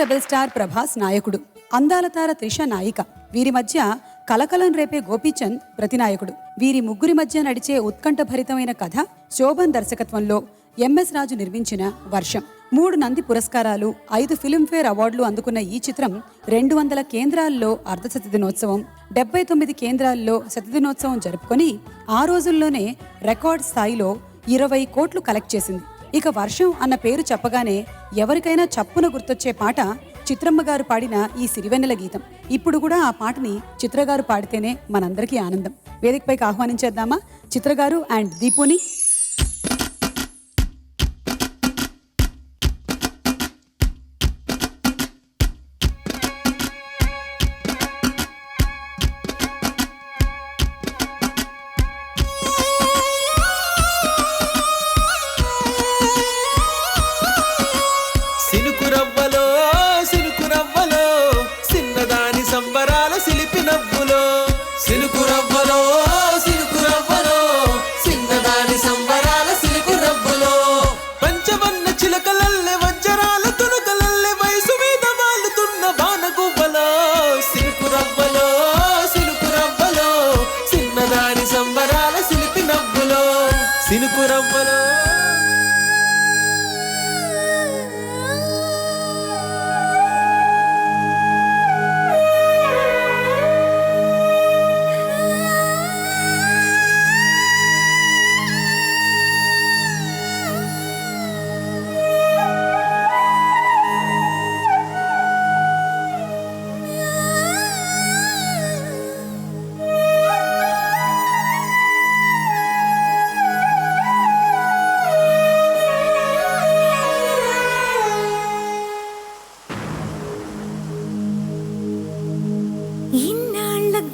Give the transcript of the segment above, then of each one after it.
Rebel star Prabhas నాయకుడు, అందాల తార త్రిష నాయిక. వీరి మధ్య కలకలం రేపే గోపీచంద్ ప్రతినాయకుడు. వీరి ముగ్గురి మధ్య నడిచే ఉత్కంఠభరితమైన కథ శోభన్ దర్శకత్వంలో ఎంఎస్ రాజు నిర్మించిన వర్షం. 3 నంది పురస్కారాలు, 5 ఫిల్మ్ఫేర్ అవార్డులు అందుకున్న ఈ చిత్రం 200 కేంద్రాల్లో అర్ధశత దినోత్సవం, 79 కేంద్రాల్లో శతదినోత్సవం జరుపుకొని ఆ రోజుల్లోనే రికార్డ్ స్థాయిలో 20 కోట్లు కలెక్ట్ చేసింది. ఇక వర్షం అన్న పేరు చెప్పగానే ఎవరికైనా చప్పున గుర్తొచ్చే పాట చిత్రమ్మ గారు పాడిన ఈ సిరివెన్నెల గీతం. ఇప్పుడు కూడా ఆ పాటని చిత్రగారు పాడితేనే మనందరికీ ఆనందం. వేదికపైకి ఆహ్వానించేద్దామా చిత్రగారు అండ్ దీపుని.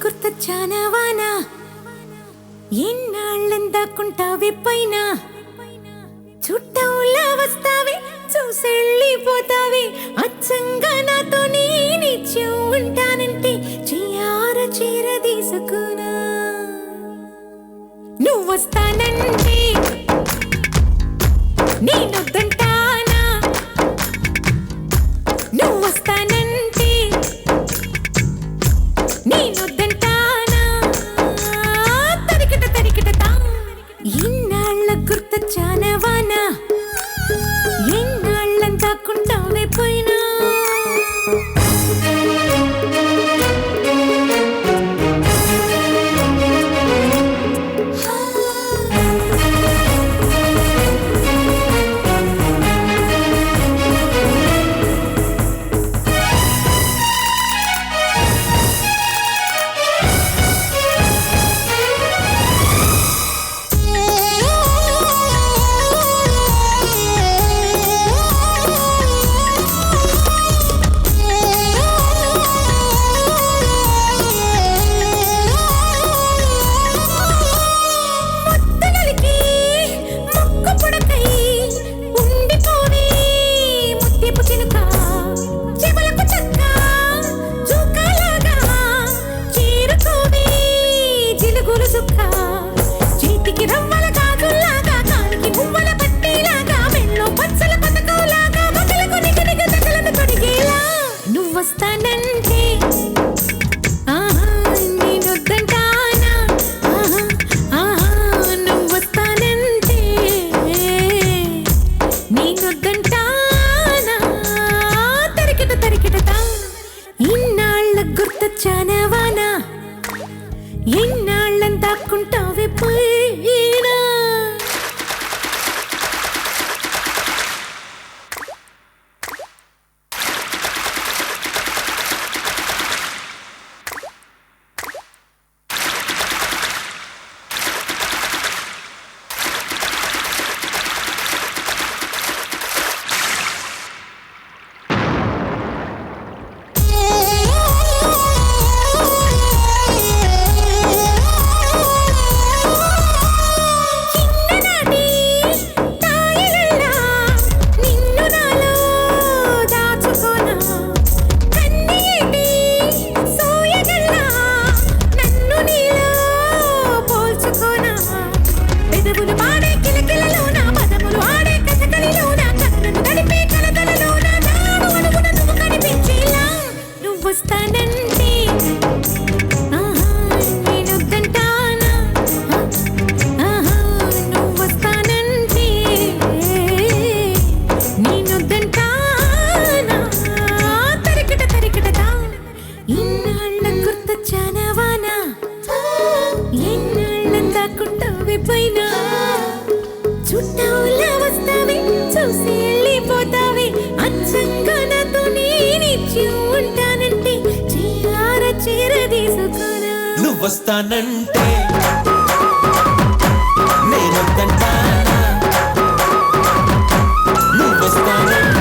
గుర్తొచ్చానవానా ఎన్నాళ్ళందాకుంటావి పైన చుట్టంలా వస్తావి చూసెళ్ళిపోతావి అచ్చంగా నాతో నేనిచ్చి ఉంటానంటే చెయ్యార చీర తీసుకున్నా నువ్వొస్తానంటే నేనొద్దంటానా నువ్వొస్తానంటే నేనొద్దంటానా తరికిట తరికిట తా ఇన్నాళ్ళ గుర్తొచ్చానవానా ఎన్నాళ్ళందాకుంటావే పోయినా గుర్తొచ్చానవానా ఎన్నాళ్ళందాకుంటావే పోయినా దాక్కుంటావే పైన చుట్టావులా వస్తావే చూసి వెళ్ళిపోతావే అచ్చంగా నాతో నేనిచ్చి ఉంటానంటే చీర తీసుకోనా నువ్వొస్తానంటే నేనొద్దంటానా నువ్వొస్తానంటే